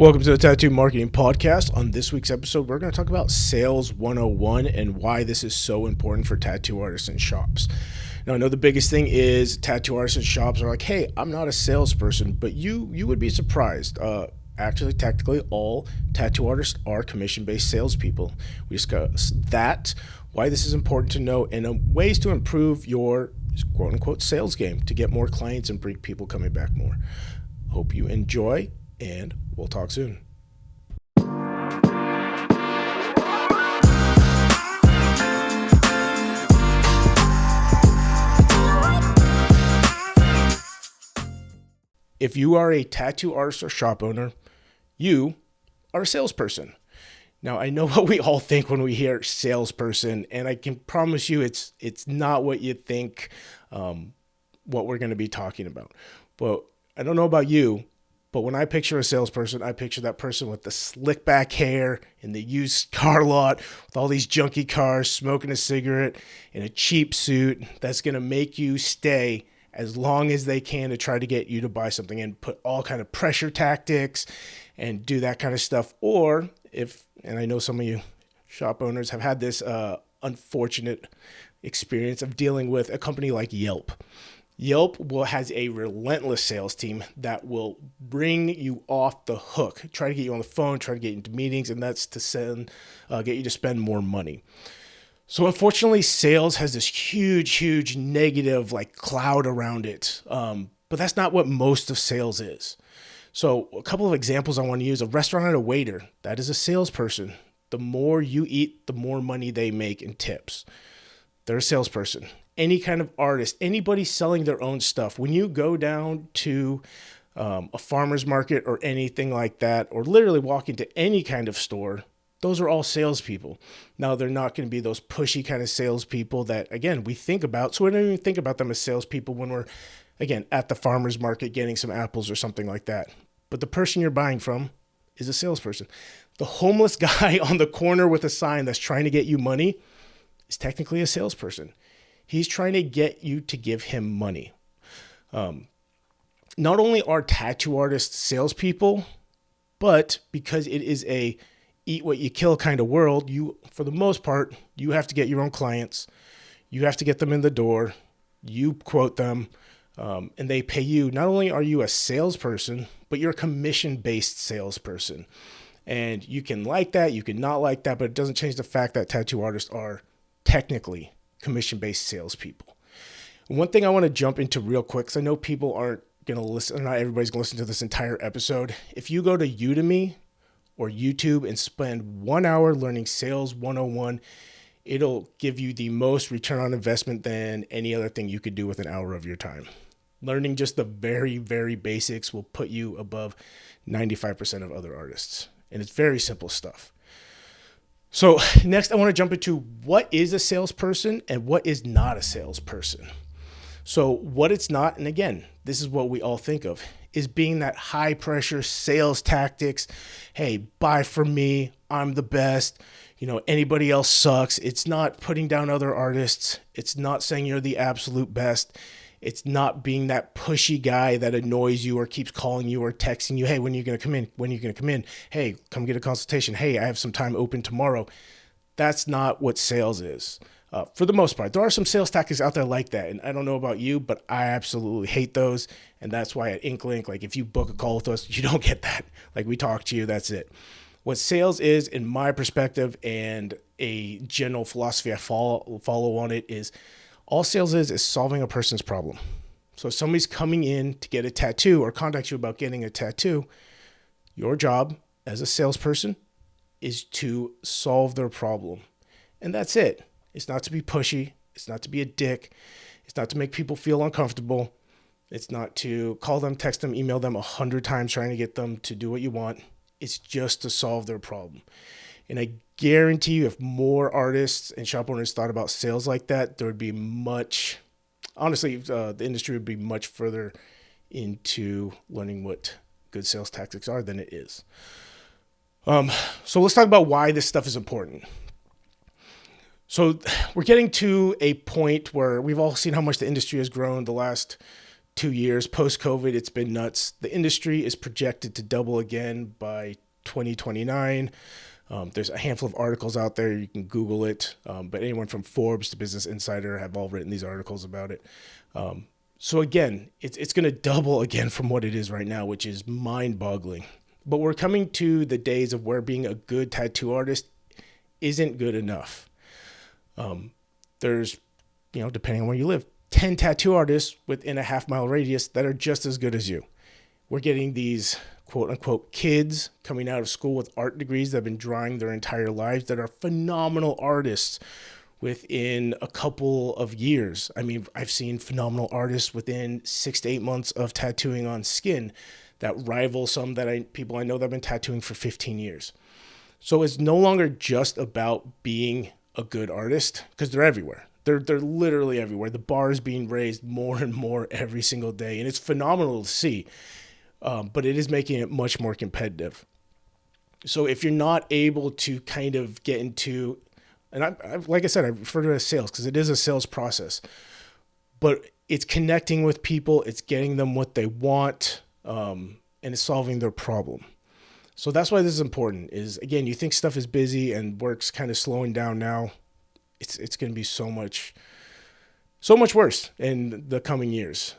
Welcome to the Tattoo Marketing Podcast. On this week's episode, we're going to talk about Sales 101 and why this is so important for tattoo artists and shops. Now, I know the biggest thing is tattoo artists and shops are like, hey, I'm not a salesperson, but you would be surprised. Actually, technically, all tattoo artists are commission-based salespeople. We discuss that, why this is important to know, and ways to improve your quote-unquote sales game to get more clients and bring people coming back more. Hope you enjoy, and we'll talk soon. If you are a tattoo artist or shop owner, you are a salesperson. Now, I know what we all think when we hear salesperson, and I can promise you it's not what you think, what we're going to be talking about. But I don't know about you, but when I picture a salesperson, I picture that person with the slick back hair in the used car lot with all these junky cars, smoking a cigarette in a cheap suit that's going to make you stay as long as they can to try to get you to buy something and put all kind of pressure tactics and do that kind of stuff. Or and I know some of you shop owners have had this unfortunate experience of dealing with a company like Yelp. Yelp has a relentless sales team that will bring you off the hook, try to get you on the phone, try to get you into meetings, and that's to get you to spend more money. So unfortunately, sales has this huge negative cloud around it, but that's not what most of sales is. So a couple of examples I want to use: a restaurant and a waiter, that is a salesperson. The more you eat, the more money they make in tips. They're a salesperson. Any kind of artist, anybody selling their own stuff. When you go down to a farmer's market or anything like that, or literally walk into any kind of store, those are all salespeople. Now, they're not going to be those pushy kind of salespeople that, again, we think about. So we don't even think about them as salespeople when we're, again, at the farmer's market getting some apples or something like that. But the person you're buying from is a salesperson. The homeless guy on the corner with a sign that's trying to get you money is technically a salesperson. He's trying to get you to give him money. Not only are tattoo artists salespeople, but because it is a eat what you kill kind of world, for the most part, you have to get your own clients. You have to get them in the door. You quote them, and they pay you. Not only are you a salesperson, but you're a commission-based salesperson. And you can like that, you can not like that, but it doesn't change the fact that tattoo artists are technically commission-based salespeople. One thing I want to jump into real quick, because I know people aren't going to listen, not everybody's going to listen to this entire episode. If you go to Udemy or YouTube and spend 1 hour learning Sales 101, it'll give you the most return on investment than any other thing you could do with an hour of your time. Learning just the very, very basics will put you above 95% of other artists. And it's very simple stuff. So next I want to jump into what is a salesperson and what is not a salesperson. So what it's not, and again, this is what we all think of, is being that high pressure sales tactics. Hey, buy from me. I'm the best. Anybody else sucks. It's not putting down other artists. It's not saying you're the absolute best. It's not being that pushy guy that annoys you or keeps calling you or texting you. Hey, when are you going to come in? When are you going to come in? Hey, come get a consultation. Hey, I have some time open tomorrow. That's not what sales is. For the most part, there are some sales tactics out there like that. And I don't know about you, but I absolutely hate those. And that's why at InkLink, if you book a call with us, you don't get that. We talk to you, that's it. What sales is, in my perspective, and a general philosophy I follow on it, is all sales is solving a person's problem. So if somebody's coming in to get a tattoo or contacts you about getting a tattoo, your job as a salesperson is to solve their problem. And that's it. It's not to be pushy. It's not to be a dick. It's not to make people feel uncomfortable. It's not to call them, text them, email them 100 times trying to get them to do what you want. It's just to solve their problem. And I guarantee you, if more artists and shop owners thought about sales like that, there would be the industry would be much further into learning what good sales tactics are than it is. So let's talk about why this stuff is important. So we're getting to a point where we've all seen how much the industry has grown the last 2 years. Post-COVID, it's been nuts. The industry is projected to double again by 2029. There's a handful of articles out there. You can Google it. But anyone from Forbes to Business Insider have all written these articles about it. So again, it's going to double again from what it is right now, which is mind-boggling. But we're coming to the days of where being a good tattoo artist isn't good enough. There's, depending on where you live, 10 tattoo artists within a half-mile radius that are just as good as you. We're getting these quote-unquote kids coming out of school with art degrees that have been drawing their entire lives that are phenomenal artists within a couple of years. I mean, I've seen phenomenal artists within 6 to 8 months of tattooing on skin that rival some people I know that have been tattooing for 15 years. So it's no longer just about being a good artist, because they're everywhere. They're literally everywhere. The bar is being raised more and more every single day, and it's phenomenal to see. But it is making it much more competitive. So if you're not able to kind of get into, and I like I said, I refer to it as sales because it is a sales process, but it's connecting with people, it's getting them what they want, and it's solving their problem. So that's why this is important. Is again, you think stuff is busy and work's kind of slowing down now. It's going to be so much worse in the coming years.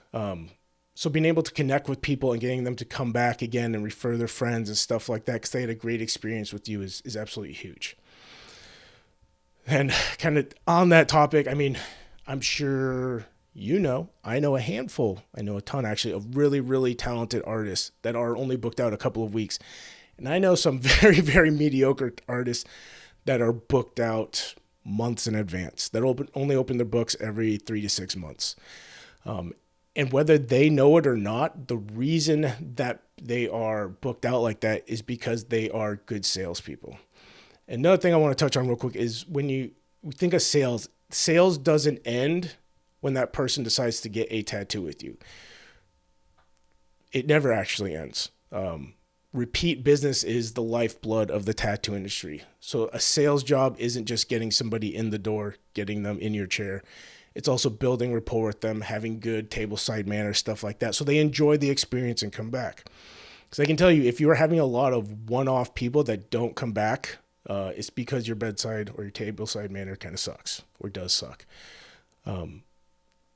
So being able to connect with people and getting them to come back again and refer their friends and stuff like that because they had a great experience with you is absolutely huge. And kind of on that topic, I mean, I'm sure I know a handful, I know a ton actually, of really, really talented artists that are only booked out a couple of weeks. And I know some very, very mediocre artists that are booked out months in advance, that only open their books every 3 to 6 months. And whether they know it or not, the reason that they are booked out like that is because they are good salespeople. Another thing I want to touch on real quick is when you think of sales, sales doesn't end when that person decides to get a tattoo with you. It never actually ends. Repeat business is the lifeblood of the tattoo industry. So a sales job isn't just getting somebody in the door, getting them in your chair. It's also building rapport with them, having good tableside manners, stuff like that, so they enjoy the experience and come back. Because I can tell you, if you're having a lot of one-off people that don't come back, it's because your bedside or your tableside manner kind of sucks or does suck.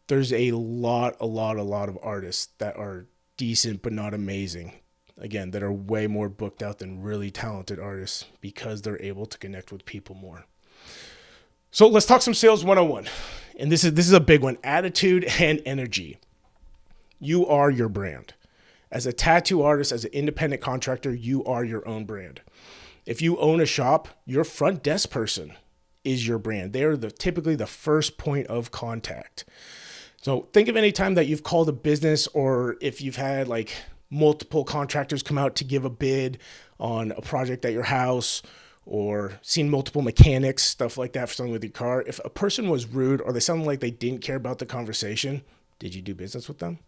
There's a lot of artists that are decent but not amazing. Again, that are way more booked out than really talented artists because they're able to connect with people more. So let's talk some sales 101. And this is a big one. Attitude and energy. You are your brand. As a tattoo artist, as an independent contractor, you are your own brand. If you own a shop, your front desk person is your brand. They are typically the first point of contact. So think of any time that you've called a business, or if you've had like multiple contractors come out to give a bid on a project at your house, or seen multiple mechanics, stuff like that for something with your car. If a person was rude or they sounded like they didn't care about the conversation, did you do business with them?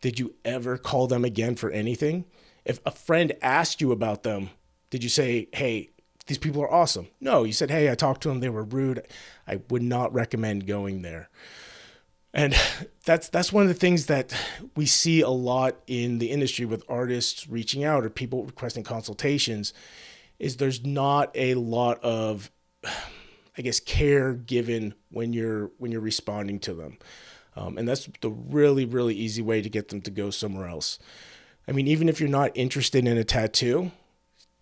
Did you ever call them again for anything? If a friend asked you about them, did you say, hey, these people are awesome? No, you said, hey, I talked to them, they were rude. I would not recommend going there. And that's one of the things that we see a lot in the industry with artists reaching out or people requesting consultations, is there's not a lot of, I guess, care given when you're responding to them. And that's the really, really easy way to get them to go somewhere else. I mean, even if you're not interested in a tattoo,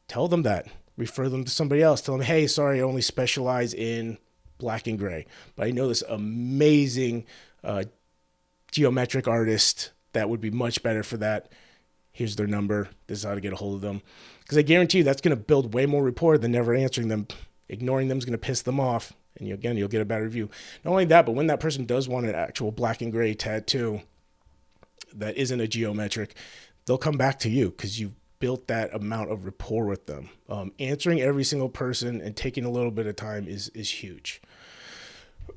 tell them that. Refer them to somebody else. Tell them, hey, sorry, I only specialize in black and gray, but I know this amazing geometric artist that would be much better for that. Here's their number. This is how to get a hold of them. Because I guarantee you that's going to build way more rapport than never answering them. Ignoring them is going to piss them off. And you'll get a bad review. Not only that, but when that person does want an actual black and gray tattoo that isn't a geometric, they'll come back to you because you've built that amount of rapport with them. Answering every single person and taking a little bit of time is huge.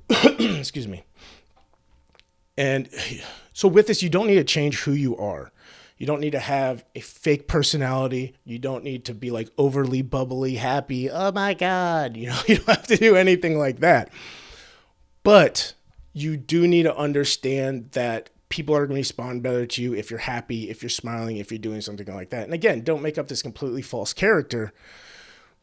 Excuse me. And so with this, you don't need to change who you are. You don't need to have a fake personality. You don't need to be like overly bubbly, happy. Oh my God. You don't have to do anything like that. But you do need to understand that people are going to respond better to you if you're happy, if you're smiling, if you're doing something like that. And again, don't make up this completely false character,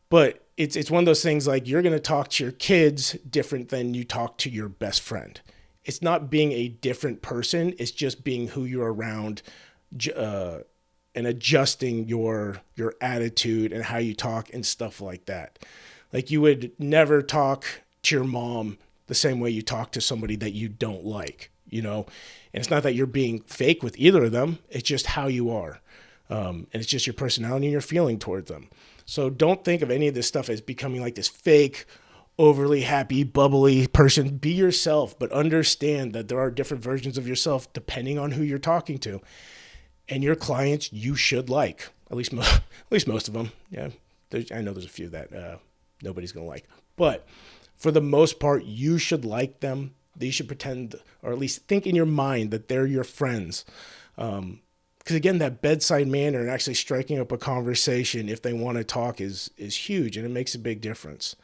but it's one of those things like you're going to talk to your kids different than you talk to your best friend. It's not being a different person. It's just being who you're around, and adjusting your attitude and how you talk and stuff like that. Like you would never talk to your mom the same way you talk to somebody that you don't like, you know? And it's not that you're being fake with either of them. It's just how you are. And it's just your personality and your feeling towards them. So don't think of any of this stuff as becoming like this fake, overly happy, bubbly person. Be yourself, but understand that there are different versions of yourself depending on who you're talking to. And your clients you should like, at least most of them. Yeah, I know there's a few that nobody's going to like. But for the most part, you should like them. They should pretend, or at least think in your mind that they're your friends. Because again, that bedside manner and actually striking up a conversation if they want to talk is huge, and it makes a big difference.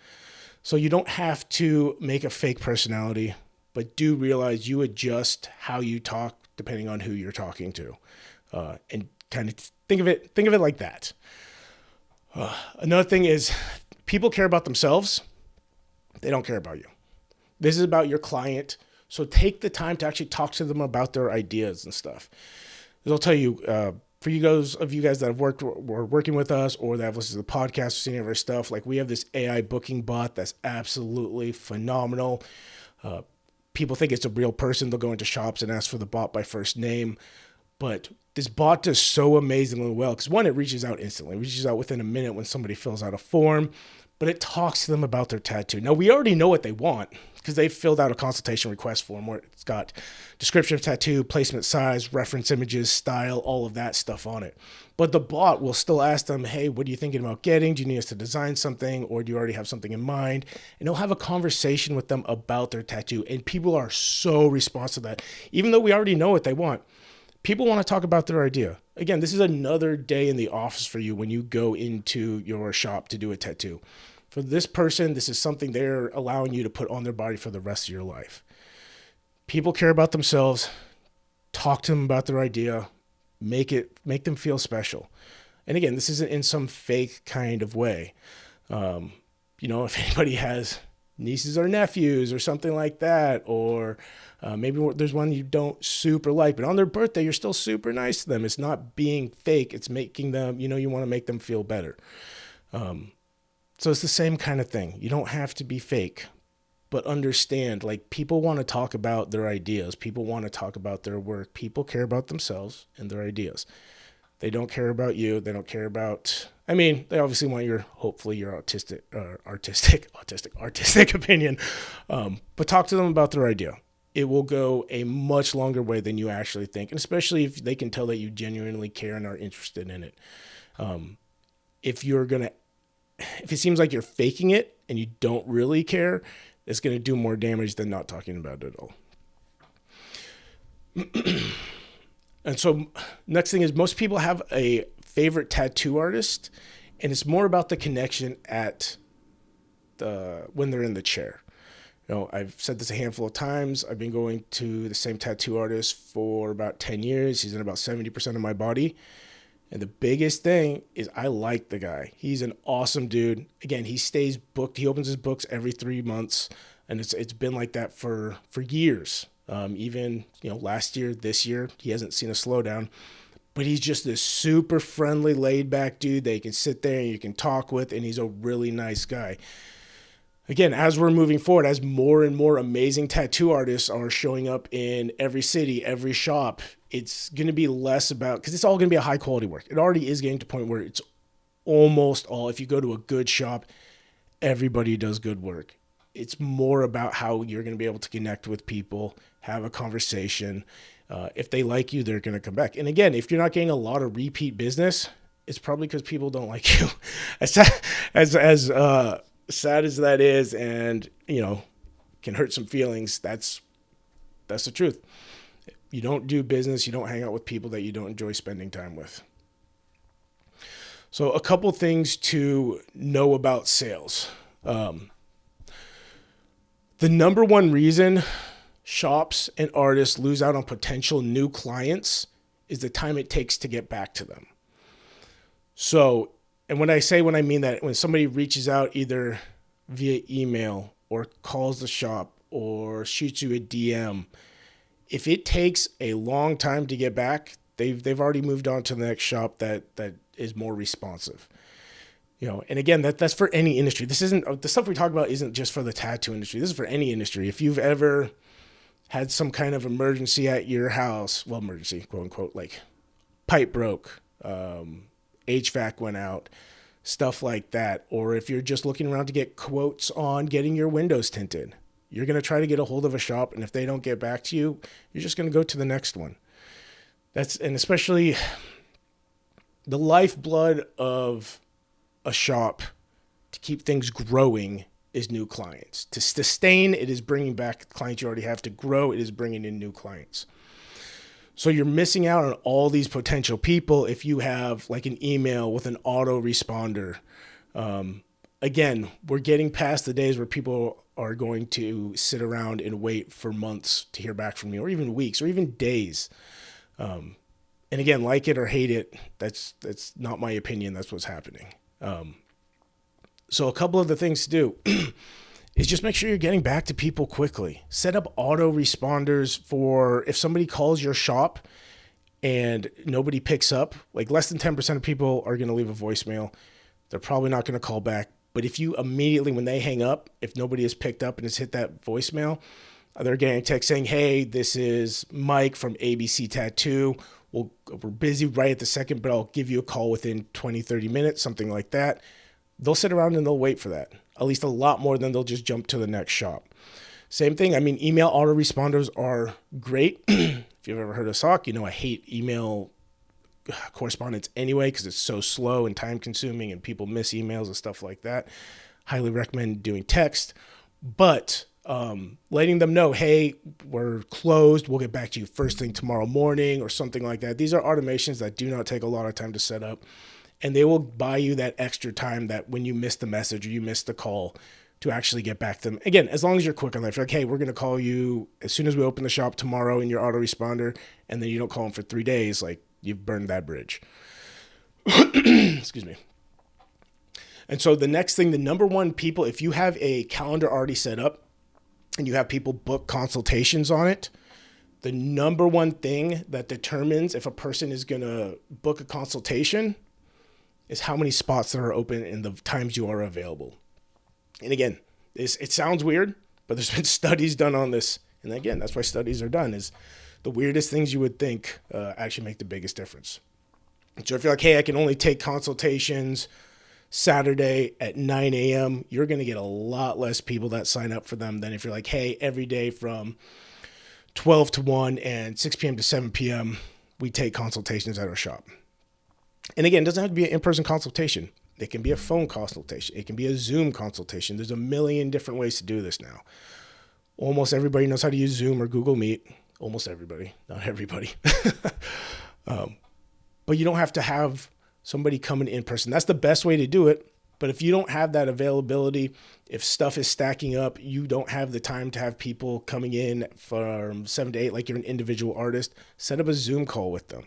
So you don't have to make a fake personality, but do realize you adjust how you talk depending on who you're talking to, and kind of think of it like that. Another thing is, people care about themselves. They don't care about you. This is about your client. So take the time to actually talk to them about their ideas and stuff. I'll tell you, for you guys that have working with us or that have listened to the podcast or seen any of our stuff, like we have this AI booking bot that's absolutely phenomenal. People think it's a real person. They'll go into shops and ask for the bot by first name. But this bot does so amazingly well because one, it reaches out instantly. It reaches out within a minute when somebody fills out a form, but it talks to them about their tattoo. Now, we already know what they want because they filled out a consultation request form where it's got description of tattoo, placement size, reference images, style, all of that stuff on it. But the bot will still ask them, hey, what are you thinking about getting? Do you need us to design something, or do you already have something in mind? And they'll have a conversation with them about their tattoo. And people are so responsive to that. Even though we already know what they want, people want to talk about their idea. Again, this is another day in the office for you when you go into your shop to do a tattoo. For this person, this is something they're allowing you to put on their body for the rest of your life. People care about themselves. Talk to them about their idea. Make them feel special. And again, this isn't in some fake kind of way. If anybody has nieces or nephews or something like that, or maybe there's one you don't super like, but on their birthday, you're still super nice to them. It's not being fake. It's making them, you want to make them feel better. So it's the same kind of thing. You don't have to be fake, but understand, like, people want to talk about their ideas. People want to talk about their work. People care about themselves and their ideas. They don't care about you. They don't care about, they obviously want hopefully your artistic opinion. But talk to them about their idea. It will go a much longer way than you actually think. And especially if they can tell that you genuinely care and are interested in it. If it seems like you're faking it and you don't really care, it's going to do more damage than not talking about it at all. And so next thing is, most people have a favorite tattoo artist, and it's more about the connection when they're in the chair. I've said this a handful of times. I've been going to the same tattoo artist for about 10 years. He's in about 70% of my body. And the biggest thing is I like the guy. He's an awesome dude. Again, he stays booked. He opens his books every 3 months, and it's been like that for years. Even last year, this year, he hasn't seen a slowdown. But he's just this super friendly, laid back dude that you can sit there and you can talk with, and he's a really nice guy. Again, as we're moving forward, as more and more amazing tattoo artists are showing up in every city, every shop, it's going to be less about, because it's all going to be a high quality work. It already is getting to a point where it's almost all, if you go to a good shop, everybody does good work. It's more about how you're going to be able to connect with people, have a conversation. If they like you, they're going to come back. And again, if you're not getting a lot of repeat business, it's probably because people don't like you. As sad as that is, and can hurt some feelings, that's the truth. You don't do business, you don't hang out with people that you don't enjoy spending time with. So a couple things to know about sales. The number one reason shops and artists lose out on potential new clients is the time it takes to get back to them. So, and when I mean that, when somebody reaches out either via email or calls the shop or shoots you a DM, if it takes a long time to get back, they've already moved on to the next shop that is more responsive. And again, that's for any industry. This isn't, the stuff we talk about isn't just for the tattoo industry. This is for any industry. If you've ever had some kind of emergency at your house, well, emergency, quote unquote, like pipe broke, HVAC went out, stuff like that. Or if you're just looking around to get quotes on getting your windows tinted, you're going to try to get a hold of a shop. And if they don't get back to you, you're just going to go to the next one. And especially the lifeblood of a shop to keep things growing is new clients. To sustain, it is bringing back clients you already have. To grow, it is bringing in new clients. So you're missing out on all these potential people if you have like an email with an autoresponder. Again, we're getting past the days where people are going to sit around and wait for months to hear back from you, or even weeks, or even days. And again, like it or hate it, that's not my opinion. That's what's happening. So a couple of the things to do is just make sure you're getting back to people quickly. Set up autoresponders for if somebody calls your shop and nobody picks up, like less than 10% of people are going to leave a voicemail. They're probably not going to call back. But if you immediately, when they hang up, if nobody has picked up and has hit that voicemail, they're getting a text saying, hey, this is Mike from ABC Tattoo. We're busy right at the second, but I'll give you a call within 20, 30 minutes, something like that. They'll sit around and they'll wait for that. At least a lot more than they'll just jump to the next shop. Same thing. I mean, email autoresponders are great. If you've ever heard of SOC, I hate email correspondence anyway because it's so slow and time consuming and people miss emails and stuff like that. Highly recommend doing text. But letting them know, hey, we're closed. We'll get back to you first thing tomorrow morning or something like that. These are automations that do not take a lot of time to set up. And they will buy you that extra time that when you miss the message or you miss the call to actually get back to them. Again, as long as you're quick on that. If you're like, hey, we're going to call you as soon as we open the shop tomorrow in your autoresponder, and then you don't call them for 3 days, like you've burned that bridge. Excuse me. And so the next thing, the number one people, if you have a calendar already set up and you have people book consultations on it, the number one thing that determines if a person is going to book a consultation is how many spots that are open and the times you are available. And again, it sounds weird, but there's been studies done on this. And again, that's why studies are done, is the weirdest things you would think actually make the biggest difference. So if you're like, hey, I can only take consultations Saturday at 9 a.m., you're going to get a lot less people that sign up for them than if you're like, hey, every day from 12 to 1 and 6 p.m. to 7 p.m., we take consultations at our shop. And again, it doesn't have to be an in-person consultation. It can be a phone consultation. It can be a Zoom consultation. There's a million different ways to do this now. Almost everybody knows how to use Zoom or Google Meet. Almost everybody, not everybody. But you don't have to have somebody coming in person. That's the best way to do it. But if you don't have that availability, if stuff is stacking up, you don't have the time to have people coming in from 7 to 8 like you're an individual artist, set up a Zoom call with them.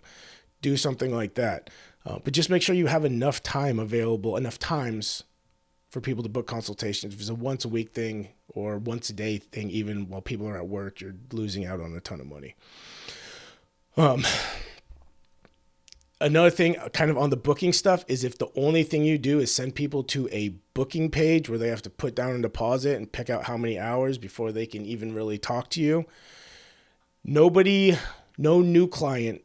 Do something like that. But just make sure you have enough time available, enough times for people to book consultations. If it's a once a week thing or once a day thing, even while people are at work, you're losing out on a ton of money. Another thing kind of on the booking stuff is if the only thing you do is send people to a booking page where they have to put down a deposit and pick out how many hours before they can even really talk to you. No new client,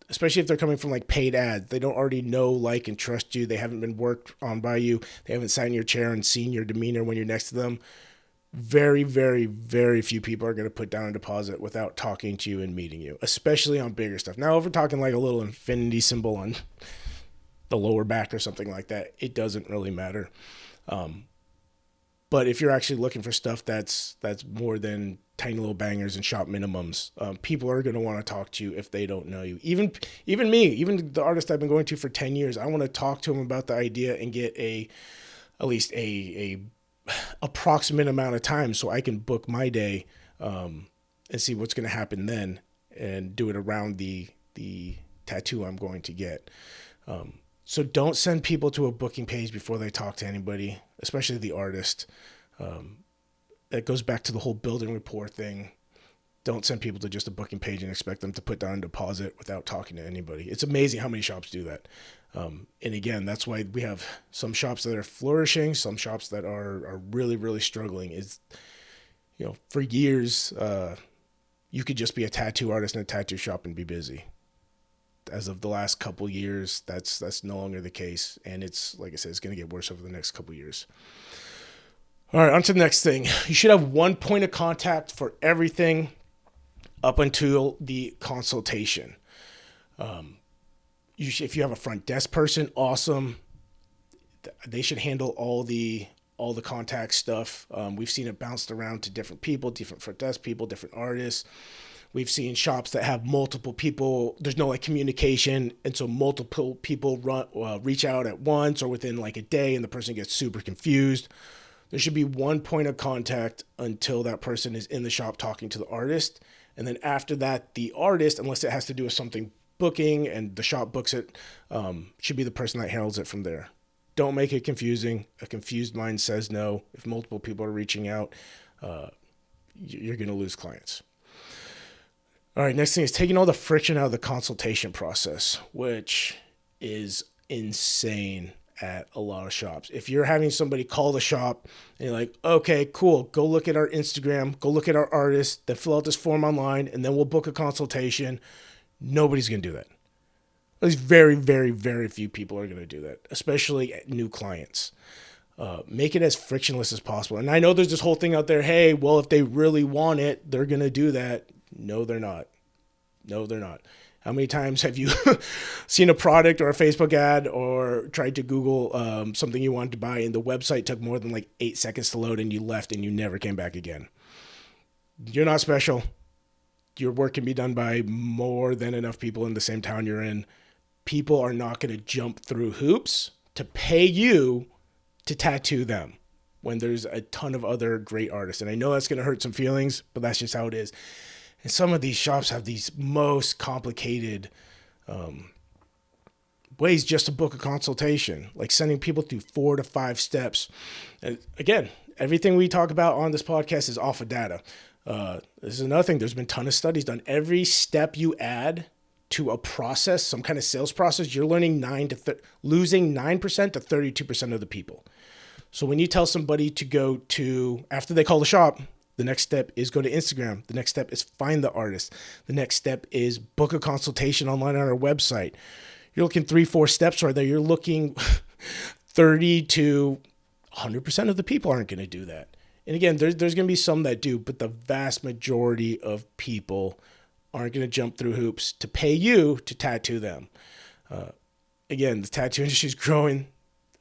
especially if they're coming from like paid ads, they don't already know, like, and trust you. They haven't been worked on by you. They haven't sat in your chair and seen your demeanor when you're next to them. Very, very, very few people are going to put down a deposit without talking to you and meeting you, especially on bigger stuff. Now, if we're talking like a little infinity symbol on the lower back or something like that, it doesn't really matter. But if you're actually looking for stuff that's more than tiny little bangers and shop minimums, people are going to want to talk to you if they don't know you. Even me, even the artist I've been going to for 10 years, I want to talk to them about the idea and get at least a approximate amount of time so I can book my day and see what's going to happen then, and do it around the tattoo I'm going to get. So don't send people to a booking page before they talk to anybody, especially the artist. That goes back to the whole building rapport thing. Don't send people to just a booking page and expect them to put down a deposit without talking to anybody. It's amazing how many shops do that. And again, that's why we have some shops that are flourishing, some shops that are really, really struggling. Is, for years, you could just be a tattoo artist in a tattoo shop and be busy. As of the last couple years, that's no longer the case. And it's, like I said, it's going to get worse over the next couple years. All right, on to the next thing. You should have one point of contact for everything up until the consultation. If you have a front desk person, awesome. They should handle all the contact stuff. We've seen it bounced around to different people, different front desk people, different artists. We've seen shops that have multiple people. There's no communication, and so multiple people reach out at once or within a day, and the person gets super confused. There should be one point of contact until that person is in the shop talking to the artist. And then after that, the artist, unless it has to do with something booking and the shop books it, should be the person that handles it from there. Don't make it confusing. A confused mind says no. If multiple people are reaching out, you're going to lose clients. All right, next thing is taking all the friction out of the consultation process, which is insane at a lot of shops. If you're having somebody call the shop and you're like, okay, cool, go look at our Instagram, go look at our artist, then fill out this form online, and then we'll book a consultation. Nobody's going to do that. At least very, very, very few people are going to do that, especially new clients. Make it as frictionless as possible. And I know there's this whole thing out there, hey, well, if they really want it, they're going to do that. No, they're not. No, they're not. How many times have you seen a product or a Facebook ad or tried to Google something you wanted to buy and the website took more than 8 seconds to load and you left and you never came back again? You're not special. Your work can be done by more than enough people in the same town you're in. People are not going to jump through hoops to pay you to tattoo them when there's a ton of other great artists. And I know that's going to hurt some feelings, but that's just how it is. And some of these shops have these most complicated ways just to book a consultation, like sending people through 4 to 5 steps. And again, everything we talk about on this podcast is off of data. This is another thing. There's been a ton of studies done. Every step you add to a process, some kind of sales process, you're learning losing 9% to 32% of the people. So when you tell somebody to go to, after they call the shop, the next step is go to Instagram. The next step is find the artist. The next step is book a consultation online on our website. You're looking 3-4 steps right there. You're looking 30 to 100% of the people aren't going to do that. And again, there's going to be some that do, but the vast majority of people aren't going to jump through hoops to pay you to tattoo them. Again, the tattoo industry is growing.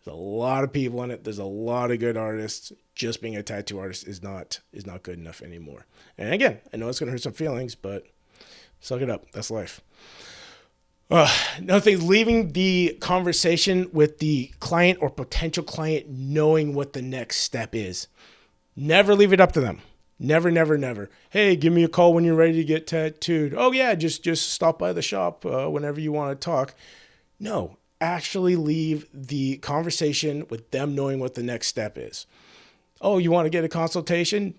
There's a lot of people in it. There's a lot of good artists. Just being a tattoo artist is not good enough anymore. And again, I know it's going to hurt some feelings, but suck it up. That's life. Another thing, leaving the conversation with the client or potential client knowing what the next step is. Never leave it up to them. Never, never, never. Hey, give me a call when you're ready to get tattooed. Oh yeah, just stop by the shop whenever you want to talk. No, actually leave the conversation with them knowing what the next step is. Oh, you want to get a consultation?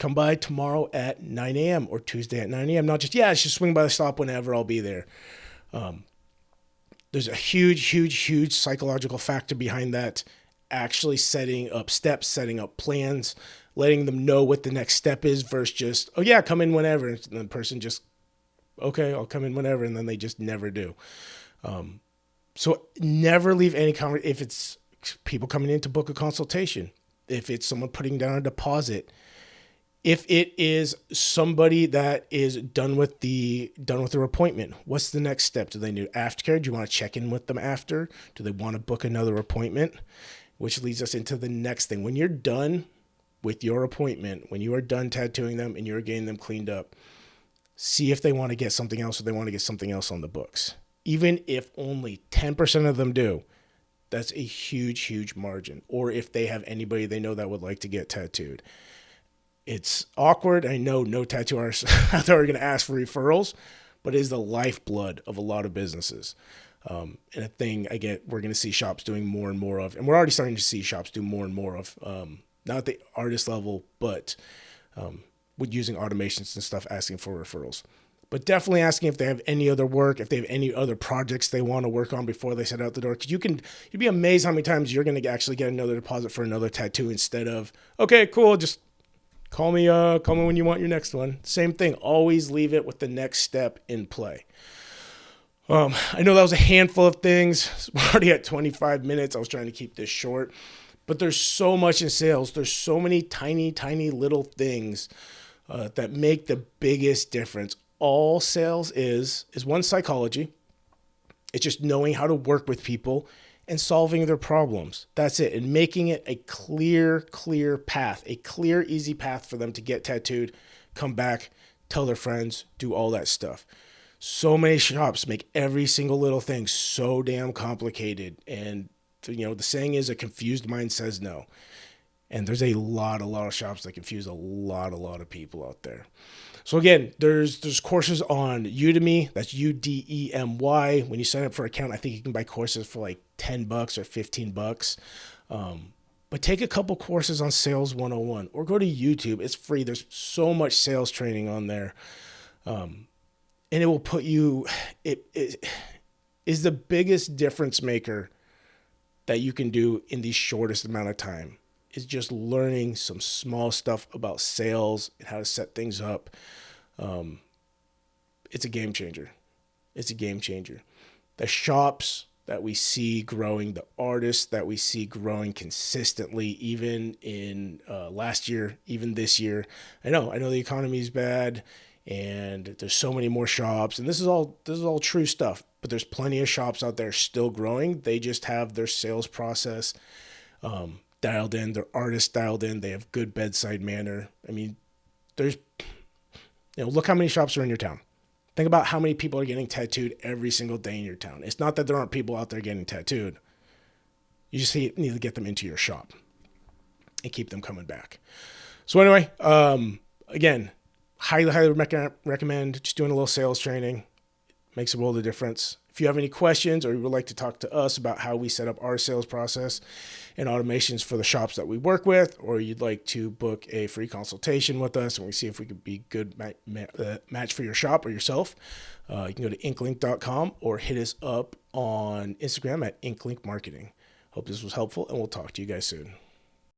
Come by tomorrow at 9 a.m. or Tuesday at 9 a.m. Not just, just swing by the shop whenever, I'll be there. There's a huge, huge, huge psychological factor behind that. Actually setting up steps, setting up plans, letting them know what the next step is versus just, oh yeah, come in whenever. And the person just, okay, I'll come in whenever. And then they just never do. So never leave any conversation. If it's people coming in to book a consultation, if it's someone putting down a deposit, if it is somebody that is done with their appointment, what's the next step? Do they need aftercare? Do you want to check in with them after? Do they want to book another appointment? Which leads us into the next thing. When you're done with your appointment, when you are done tattooing them and you're getting them cleaned up, see if they want to get something else or they want to get something else on the books. Even if only 10% of them do, that's a huge, huge margin. Or if they have anybody they know that would like to get tattooed. It's awkward. I know no tattoo artists out there are going to ask for referrals, but it is the lifeblood of a lot of businesses. And a thing we're going to see shops doing more and more of, and we're already starting to see shops do more and more of, not at the artist level, but with using automations and stuff, asking for referrals. But definitely asking if they have any other work, if they have any other projects they want to work on before they set out the door. Because you'd be amazed how many times you're going to actually get another deposit for another tattoo instead of, okay, cool, just call me when you want your next one. Same thing. Always leave it with the next step in play. I know that was a handful of things. We're already at 25 minutes. I was trying to keep this short, but there's so much in sales. There's so many tiny, tiny little things that make the biggest difference. All sales is one, psychology. It's just knowing how to work with people and solving their problems. That's it. And making it a clear path, a clear, easy path for them to get tattooed, come back, tell their friends, do all that stuff. So many shops make every single little thing so damn complicated. And, the saying is, a confused mind says no. And there's a lot of shops that confuse a lot of people out there. So again, there's courses on Udemy. That's Udemy. When you sign up for an account, I think you can buy courses for like $10 or $15. But take a couple courses on Sales 101 or go to YouTube. It's free. There's so much sales training on there. And it will put you, it is the biggest difference maker that you can do in the shortest amount of time. Is just learning some small stuff about sales and how to set things up. It's a game changer. It's a game changer. The shops that we see growing, the artists that we see growing consistently, even in last year, even this year. I know the economy is bad and there's so many more shops, and this is all true stuff, but there's plenty of shops out there still growing. They just have their sales process dialed in, their artists dialed in, they have good bedside manner. I mean, look how many shops are in your town. Think about how many people are getting tattooed every single day in your town. It's not that there aren't people out there getting tattooed. You just need to get them into your shop and keep them coming back. So anyway, again, highly recommend just doing a little sales training. Makes a world of difference. If you have any questions or you would like to talk to us about how we set up our sales process and automations for the shops that we work with, or you'd like to book a free consultation with us and we see if we could be a good match for your shop or yourself, you can go to inklink.com or hit us up on Instagram at inklink marketing. Hope this was helpful, and we'll talk to you guys soon.